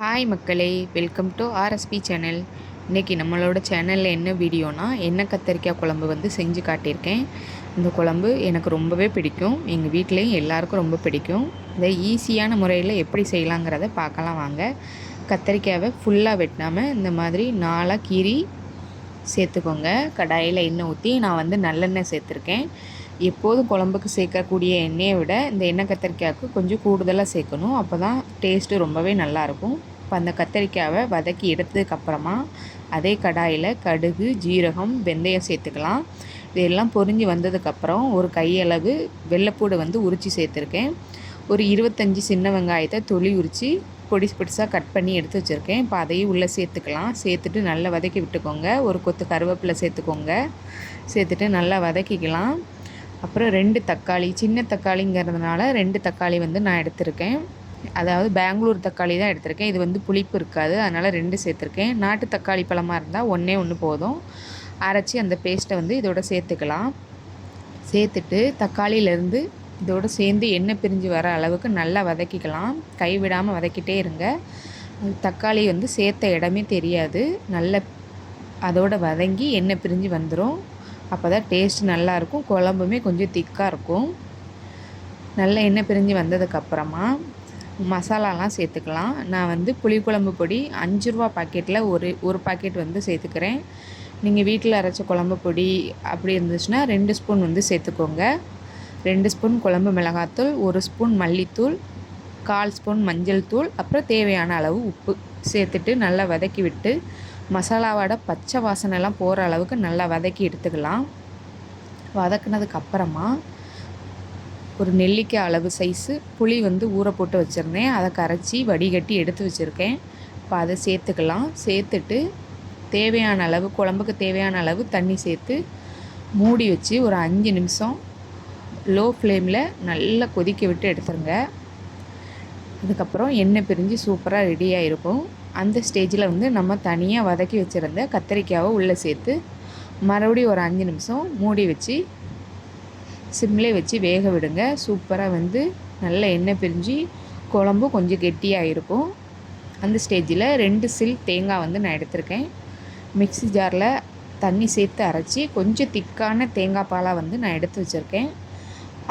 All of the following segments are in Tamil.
ஹாய் மக்களே, வெல்கம் டு ஆர்எஸ்பி சேனல். இன்றைக்கி நம்மளோட சேனலில் என்ன வீடியோனா, எண்ணெய் கத்தரிக்காய் குழம்பு வந்து செஞ்சு காட்டியிருக்கேன். இந்த குழம்பு எனக்கு ரொம்பவே பிடிக்கும். எங்கள் வீட்லேயும் எல்லாருக்கும் ரொம்ப பிடிக்கும். இதை ஈஸியான முறையில் எப்படி செய்யலாங்கிறத பார்க்கலாம் வாங்க. கத்தரிக்காயை ஃபுல்லாக வெட்டாமல் இந்த மாதிரி 4 கீறி சேர்த்துக்கோங்க. கடாயில் எண்ணெய் ஊற்றி நான் வந்து நல்லெண்ணெய் சேர்த்துருக்கேன். எப்போதும் குழம்புக்கு சேர்க்கக்கூடிய எண்ணெயை விட இந்த எண்ணெய் கத்திரிக்காய்க்கு கொஞ்சம் கூடுதலாக சேர்க்கணும். அப்போ தான் டேஸ்ட்டு ரொம்பவே நல்லாயிருக்கும். இப்போ அந்த கத்திரிக்காயை வதக்கி எடுத்ததுக்கப்புறமா அதே கடாயில் கடுகு, ஜீரகம், வெந்தயம் சேர்த்துக்கலாம். இதெல்லாம் பொரிஞ்சு வந்ததுக்கப்புறம் ஒரு கையளவு வெள்ளைப்பூடு வந்து உரித்து சேர்த்துருக்கேன். ஒரு 25 சின்ன வெங்காயத்தை தொளி உரித்து பொடிசாக கட் பண்ணி எடுத்து வச்சுருக்கேன். இப்போ அதையும் உள்ளே சேர்த்துக்கலாம். சேர்த்துட்டு நல்லா வதக்கி விட்டுக்கோங்க. ஒரு கொத்து கருவேப்பிலை சேர்த்துக்கோங்க. சேர்த்துட்டு நல்லா வதக்கிக்கலாம். அப்புறம் 2 தக்காளி, சின்ன தக்காளிங்கிறதுனால 2 தக்காளி வந்து நான் எடுத்திருக்கேன். அதாவது பெங்களூர் தக்காளி தான் எடுத்திருக்கேன். இது வந்து புளிப்பு இருக்காது, அதனால் 2 சேர்த்துருக்கேன். நாட்டு தக்காளி பழமாக இருந்தால் ஒன்றே ஒன்று போதும். அரைச்சி அந்த பேஸ்ட்டை வந்து இதோட சேர்த்துக்கலாம். சேர்த்துட்டு தக்காளியிலேருந்து இதோடு சேர்ந்து எண்ணெய் பிரிஞ்சு வர அளவுக்கு நல்லா வதக்கிக்கலாம். கைவிடாமல் வதக்கிட்டே இருங்க. தக்காளி வந்து சேர்த்த இடமே தெரியாது. நல்ல அதோட வதங்கி எண்ணெய் பிரிஞ்சு வந்துடும். அப்போ தான் டேஸ்ட் நல்லாயிருக்கும். குழம்புமே கொஞ்சம் திக்காக இருக்கும். நல்ல எண்ணெய் பிரிஞ்சு வந்ததுக்கப்புறமா மசாலாலாம் சேர்த்துக்கலாம். நான் வந்து புளிக்குழம்பு பொடி 5 ரூபா பாக்கெட்டில் ஒரு பாக்கெட் வந்து சேர்த்துக்கிறேன். நீங்கள் வீட்டில் அரைச்ச குழம்பு பொடி அப்படி இருந்துச்சுன்னா 2 ஸ்பூன் வந்து சேர்த்துக்கோங்க. 2 ஸ்பூன் குழம்பு மிளகாத்தூள், 1 ஸ்பூன் மல்லித்தூள், 1/4 ஸ்பூன் மஞ்சள் தூள், அப்புறம் தேவையான அளவு உப்பு சேர்த்துட்டு நல்லா வதக்கி விட்டு மசாலாவோட பச்சை வாசனைலாம் போகிற அளவுக்கு நல்லா வதக்கி எடுத்துக்கலாம். வதக்குனதுக்கப்புறமா ஒரு நெல்லிக்காய் அளவு சைஸு புளி வந்து ஊற போட்டு வச்சுருந்தேன். அதை கரைச்சி வடிகட்டி எடுத்து வச்சுருக்கேன். இப்போ அதை சேர்த்துக்கலாம். சேர்த்துட்டு தேவையான அளவு, குழம்புக்கு தேவையான அளவு தண்ணி சேர்த்து மூடி வச்சு ஒரு 5 நிமிஷம் லோ ஃப்ளேமில் நல்லா கொதிக்க விட்டு எடுத்துருங்க. அதுக்கப்புறம் எண்ணெய் பிரிஞ்சு சூப்பராக ரெடியாக இருக்கும். அந்த ஸ்டேஜில் வந்து நம்ம தனியாக வதக்கி வச்சுருந்த கத்திரிக்காயை உள்ளே சேர்த்து மறுபடியும் ஒரு 5 நிமிஷம் மூடி வச்சு சிம்லே வச்சு வேக விடுங்க. சூப்பராக வந்து நல்ல எண்ணெய் பிரிஞ்சு குழம்பு கொஞ்சம் கெட்டியாக இருக்கும். அந்த ஸ்டேஜில் 2 சில் தேங்காய் வந்து நான் எடுத்திருக்கேன். மிக்ஸி ஜாரில் தண்ணி சேர்த்து அரைச்சி கொஞ்சம் திக்கான தேங்காய் பாலாக வந்து நான் எடுத்து வச்சுருக்கேன்.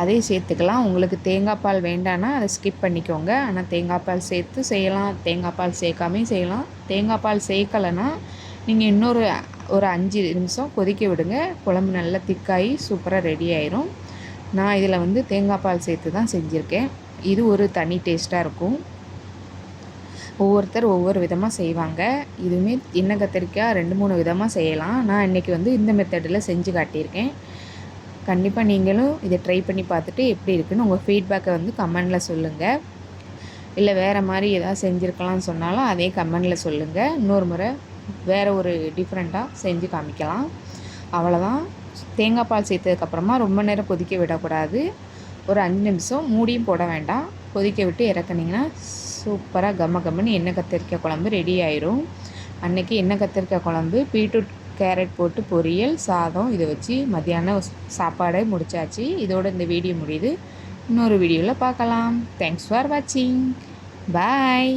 அதையும் சேர்த்துக்கலாம். உங்களுக்கு தேங்காய் பால் வேண்டான்னா அதை ஸ்கிப் பண்ணிக்கோங்க. ஆனால் தேங்காய் பால் சேர்த்து செய்யலாம், தேங்காய் பால் சேர்க்காமையும் செய்யலாம். தேங்காய் பால் சேர்க்கலைன்னா நீங்கள் இன்னொரு ஒரு 5 நிமிஷம் கொதிக்க விடுங்க. குழம்பு நல்லா திக்காகி சூப்பராக ரெடி ஆயிரும். நான் இதில் வந்து தேங்காய் பால் சேர்த்து தான் செஞ்சுருக்கேன். இது ஒரு தனி டேஸ்ட்டாக இருக்கும். ஒவ்வொருத்தர் ஒவ்வொரு விதமாக செய்வாங்க. இதுவுமே எண்ணெய் கத்திரிக்காய் 2-3 விதமாக செய்யலாம். நான் இன்றைக்கி வந்து இந்த மெத்தடில் செஞ்சு காட்டியிருக்கேன். கண்டிப்பாக நீங்களும் இதை ட்ரை பண்ணி பார்த்துட்டு எப்படி இருக்குன்னு உங்கள் ஃபீட்பேக்கை வந்து கமெண்டில் சொல்லுங்கள். இல்லை வேறு மாதிரி எதாவது செஞ்சுருக்கலாம்னு சொன்னாலும் அதே கமெண்டில் சொல்லுங்கள். இன்னொரு முறை வேறு ஒரு டிஃப்ரெண்ட்டாக செஞ்சு காமிக்கலாம். அவ்வளோதான். தேங்காய் பால் சேர்த்ததுக்கப்புறமா ரொம்ப நேரம் கொதிக்க விடக்கூடாது. ஒரு 5 நிமிஷம் மூடியும் போட வேண்டாம். கொதிக்க விட்டு இறக்குனிங்கன்னா சூப்பராக கம்மன்னு எண்ணெய் கத்திரிக்காய் குழம்பு ரெடி ஆயிரும். அன்றைக்கி எண்ணெய் கத்திரிக்காய் குழம்பு, பீட்ரூட் கேரட் போட்டு பொரியல், சாதம், இதை வச்சு மத்தியானம் சாப்பாடை முடிச்சாச்சு. இதோட இந்த வீடியோ முடியுது. இன்னொரு வீடியோவில் பார்க்கலாம். தேங்க்ஸ் ஃபார் வாட்சிங். பாய்.